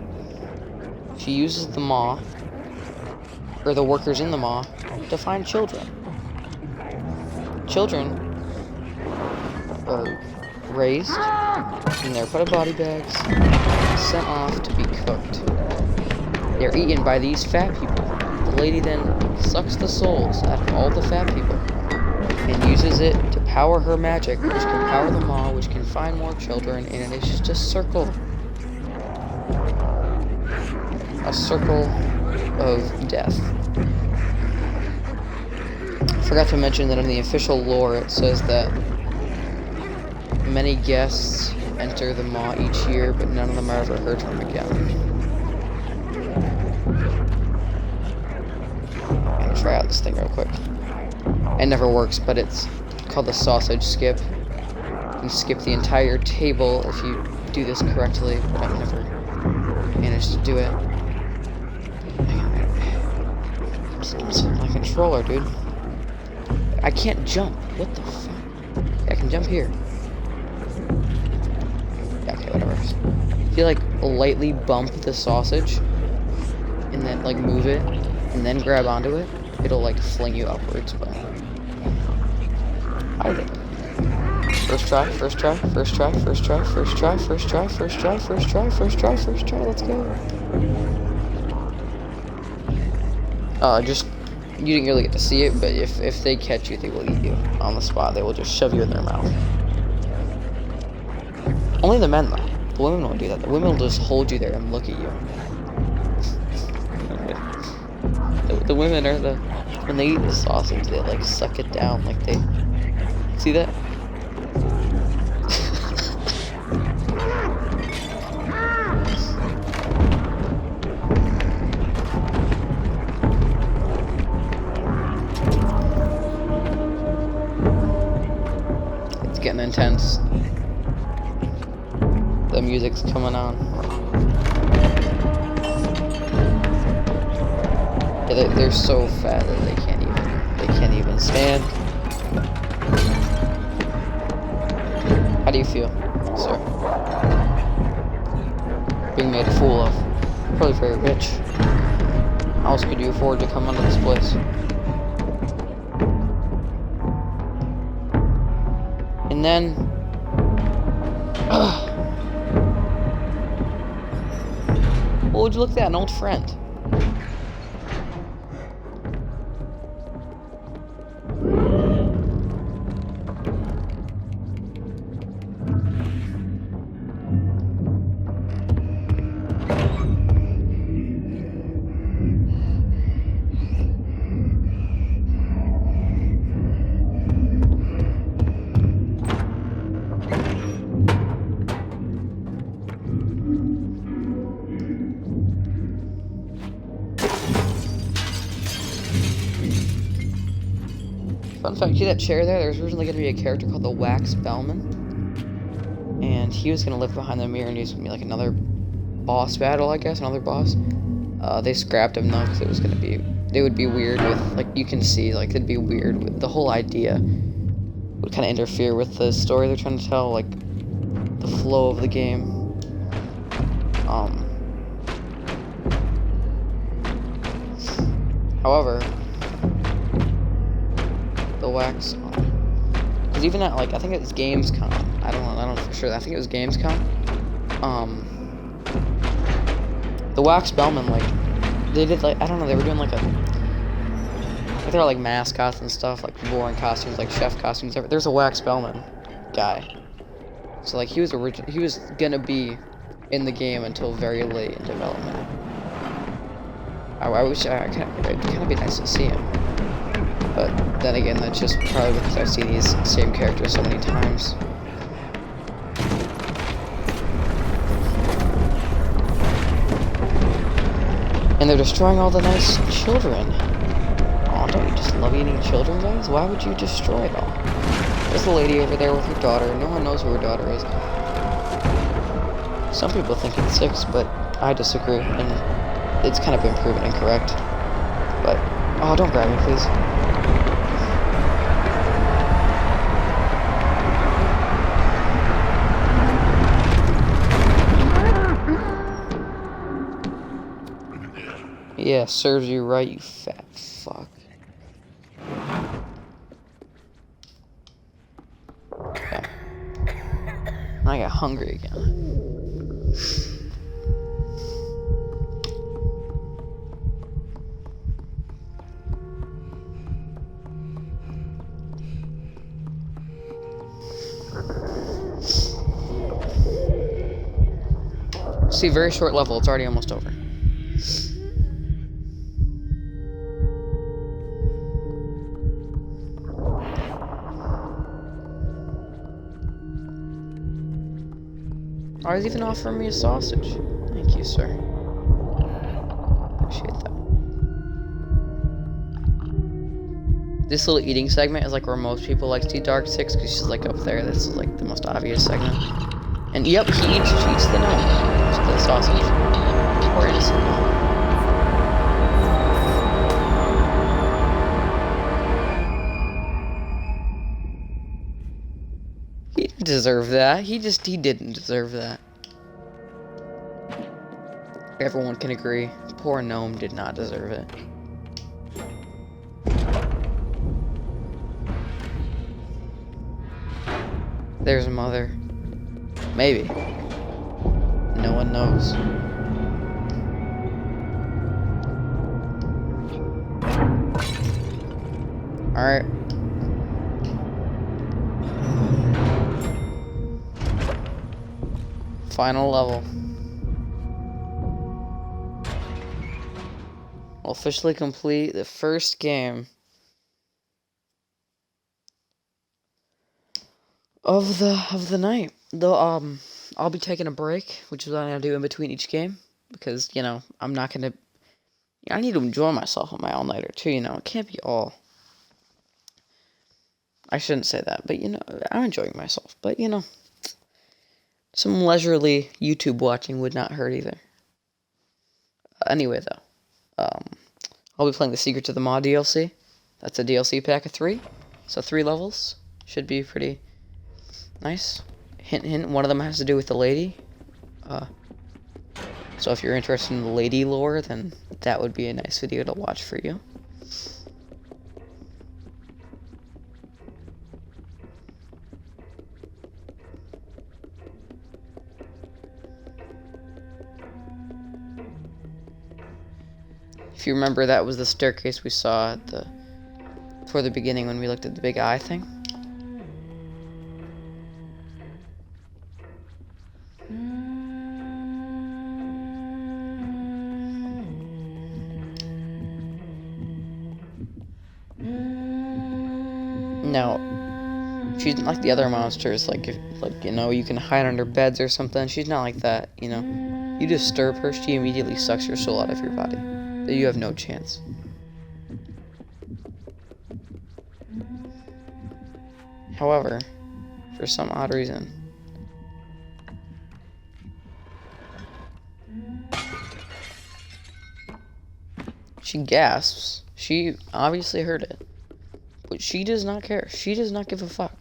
she uses the maw, or the workers in the maw, to find children. Children are raised, and they're put in body bags, sent off to be cooked. They're eaten by these fat people. The lady then sucks the souls out of all the fat people and uses it to power her magic, which can power the maw, which can find more children, and it's just a circle. A circle of death. I forgot to mention that in the official lore it says that many guests enter the maw each year, but none of them are ever heard from again. Try out this thing real quick. It never works, but it's called the sausage skip. You skip the entire table if you do this correctly, but I've never managed to do it. My controller, dude. I can't jump. What the fuck? I can jump here. Yeah, okay, whatever. If you like lightly bump the sausage and then like move it and then grab onto it, it'll like fling you upwards, but I think first try, let's go. Just you didn't really get to see it, but if they catch you, they will eat you on the spot. They will just shove you in their mouth. Only the men though. The women won't do that. The women will just hold you there and look at you. The women are when they eat the sausage, they like suck it down, like they, see that? It's getting intense. The music's coming on. Yeah, they're so fat that they can't even stand. How do you feel, sir? Being made a fool of. Probably very rich. How else could you afford to come into this place? And then what would you look at? An old friend. Fun fact, see that chair there? There was originally going to be a character called the Wax Bellman. And he was going to live behind the mirror and he was going to be like another boss battle, I guess, another boss. They scrapped him though, because it was going to be, they would be weird with, like, you can see, like, it'd be weird with the whole idea. Would kind of interfere with the story they're trying to tell, like, the flow of the game. However, the wax. Because even at, like, I think it was Gamescom. I don't know for sure. I think it was Gamescom. The wax bellman, like, they did, like, I don't know, they were doing, like, they were, like, mascots and stuff, like, boring costumes, like, chef costumes. There's a wax bellman guy. So, like, he was gonna be in the game until very late in development. I wish it'd kind of be nice to see him. But then again, that's just probably because I've seen these same characters so many times. And they're destroying all the nice children. Oh, don't you just love eating children, guys? Why would you destroy it all? There's a lady over there with her daughter. No one knows who her daughter is. Some people think it's 6, but I disagree, and it's kind of been proven incorrect. But, oh, don't grab me, please. Yeah, serves you right, you fat fuck. Okay. I got hungry again. See, very short level, it's already almost over. Oh, he's even offering me a sausage. Thank you, sir. Appreciate that. This little eating segment is like where most people like to eat Dark 6 because she's like up there. This is like the most obvious segment. And yep, she eats the gnome. The sausage. Poor innocent gnome. He didn't deserve that. He didn't deserve that. Everyone can agree. Poor gnome did not deserve it. There's mother. Maybe. No one knows. Alright. Final level. We'll officially complete the first game of the night. Though I'll be taking a break, which is what I'm gonna do in between each game, because you know I'm not gonna. I need to enjoy myself on my all-nighter too. You know, it can't be all. I shouldn't say that, but you know I'm enjoying myself. But you know, some leisurely YouTube watching would not hurt either. Anyway, though, I'll be playing the Secrets of the Maw DLC. That's a DLC pack of 3, so 3 levels should be pretty nice. Hint, hint. One of them has to do with the lady. So if you're interested in the lady lore, then that would be a nice video to watch for you. If you remember, that was the staircase we saw at toward the beginning when we looked at the big eye thing. Now, she's not like the other monsters, like you know, you can hide under beds or something. She's not like that, you know. You disturb her, she immediately sucks your soul out of your body. You have no chance. However, for some odd reason, she gasps. She obviously heard it. But she does not care. She does not give a fuck.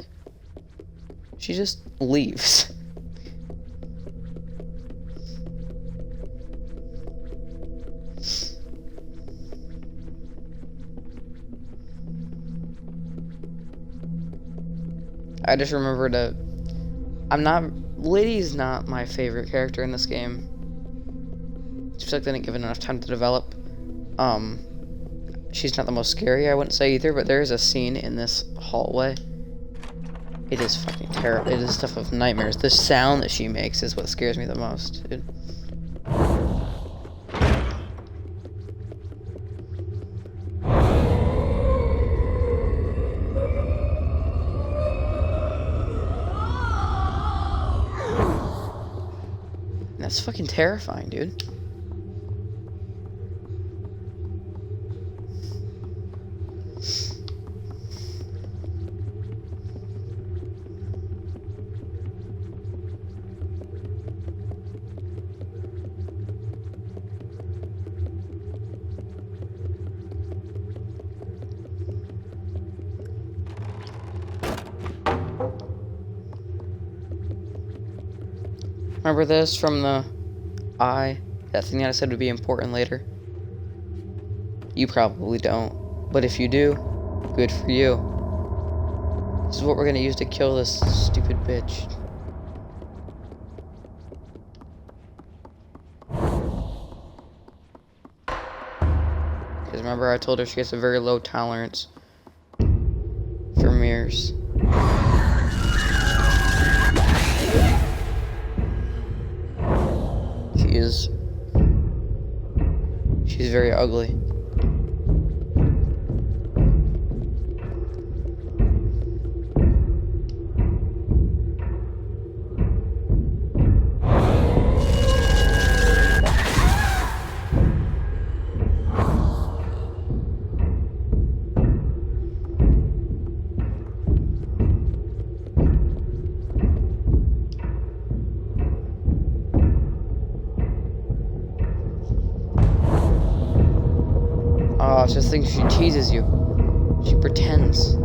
She just leaves. I just remember to... Liddy's not my favorite character in this game. Just like they didn't give it enough time to develop. She's not the most scary, I wouldn't say either, but there is a scene in this hallway. It is fucking terrible. It is stuff of nightmares. The sound that she makes is what scares me the most, dude. That's fucking terrifying, dude. Remember this from the eye? That thing that I said would be important later? You probably don't. But if you do, good for you. This is what we're gonna use to kill this stupid bitch. Because remember I told her she gets a very low tolerance for mirrors. She's very ugly. Oh, it's just thinks she teases you. She pretends.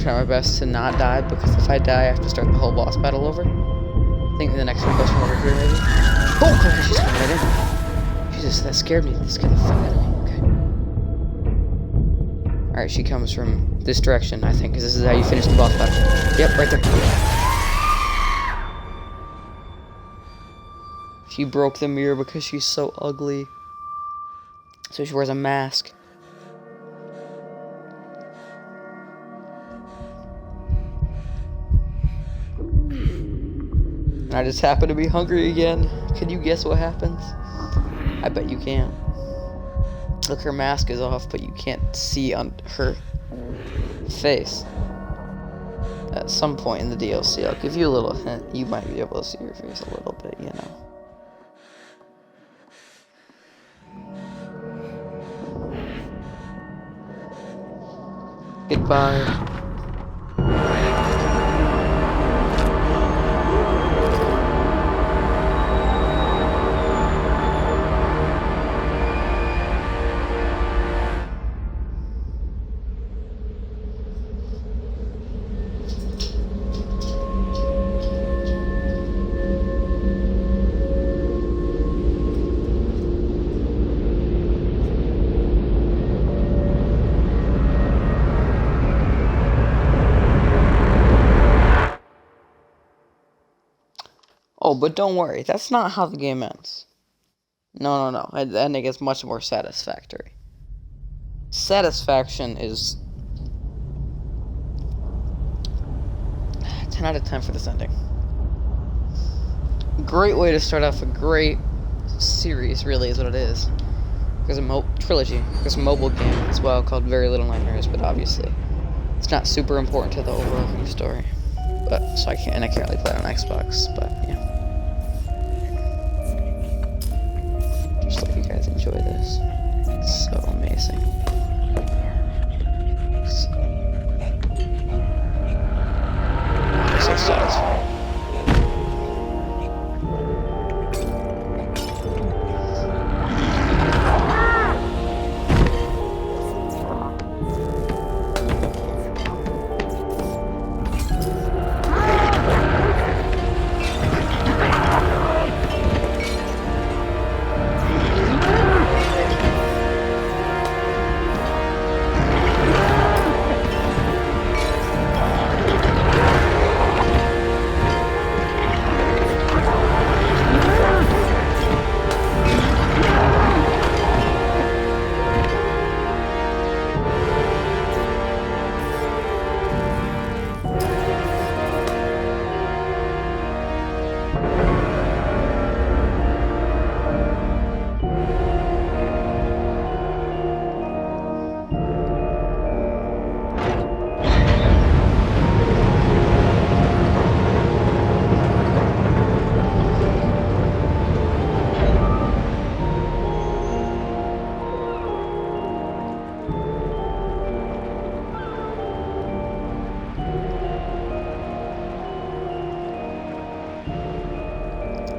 My best to not die, because if I die I have to start the whole boss battle over. I think the next one goes from over here maybe. Oh, okay, she's coming right in. Jesus, that scared me. That scared the fuck out of me. Okay. Alright, she comes from this direction, I think, because this is how you finish the boss battle. Yep, right there. She broke the mirror because she's so ugly. So she wears a mask. I just happen to be hungry again. Can you guess what happens? I bet you can't. Look, her mask is off, but you can't see on her face. At some point in the DLC, I'll give you a little hint. You might be able to see her face a little bit, you know. Goodbye. Oh, but don't worry, that's not how the game ends. No. The ending is much more satisfactory. Satisfaction is 10 out of 10 for this ending. Great way to start off a great series, really, is what it is. There's a trilogy. There's a mobile game as well called Very Little Nightmares, but obviously it's not super important to the overarching story. But so I can't really play it on Xbox, but yeah. Just hope you guys enjoy this. It's so amazing.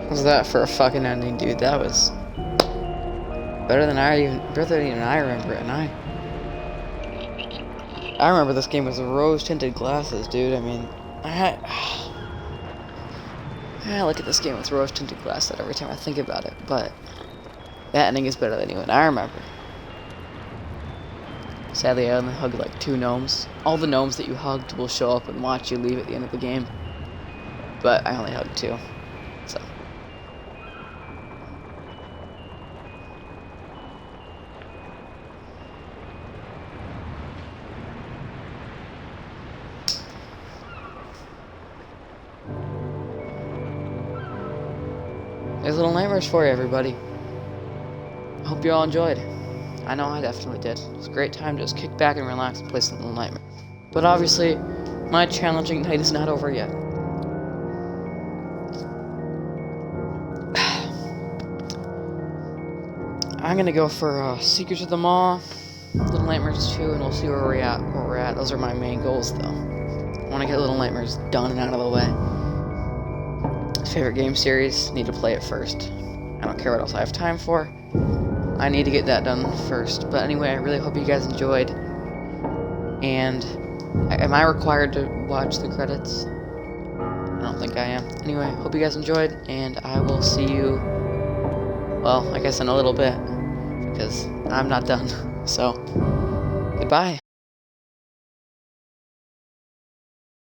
Was that for a fucking ending, dude? That was better than even I remember it, and I remember this game with rose-tinted glasses, dude. I mean, I look at this game with rose-tinted glasses every time I think about it, but that ending is better than even I remember. Sadly, I only hugged like 2 gnomes. All the gnomes that you hugged will show up and watch you leave at the end of the game, but I only hugged 2, so. There's Little Nightmares for you, everybody. I hope you all enjoyed. I know I definitely did. It was a great time to just kick back and relax and play some Little Nightmares. But obviously, my challenging night is not over yet. I'm gonna go for Secrets of the Maw, Little Nightmares 2, and we'll see where we're at. Those are my main goals, though. I want to get Little Nightmares done and out of the way. Favorite game series, need to play it first. I don't care what else I have time for. I need to get that done first. But anyway, I really hope you guys enjoyed. And am I required to watch the credits? I don't think I am. Anyway, hope you guys enjoyed, and I will see you, well, I guess in a little bit, because I'm not done. So, goodbye.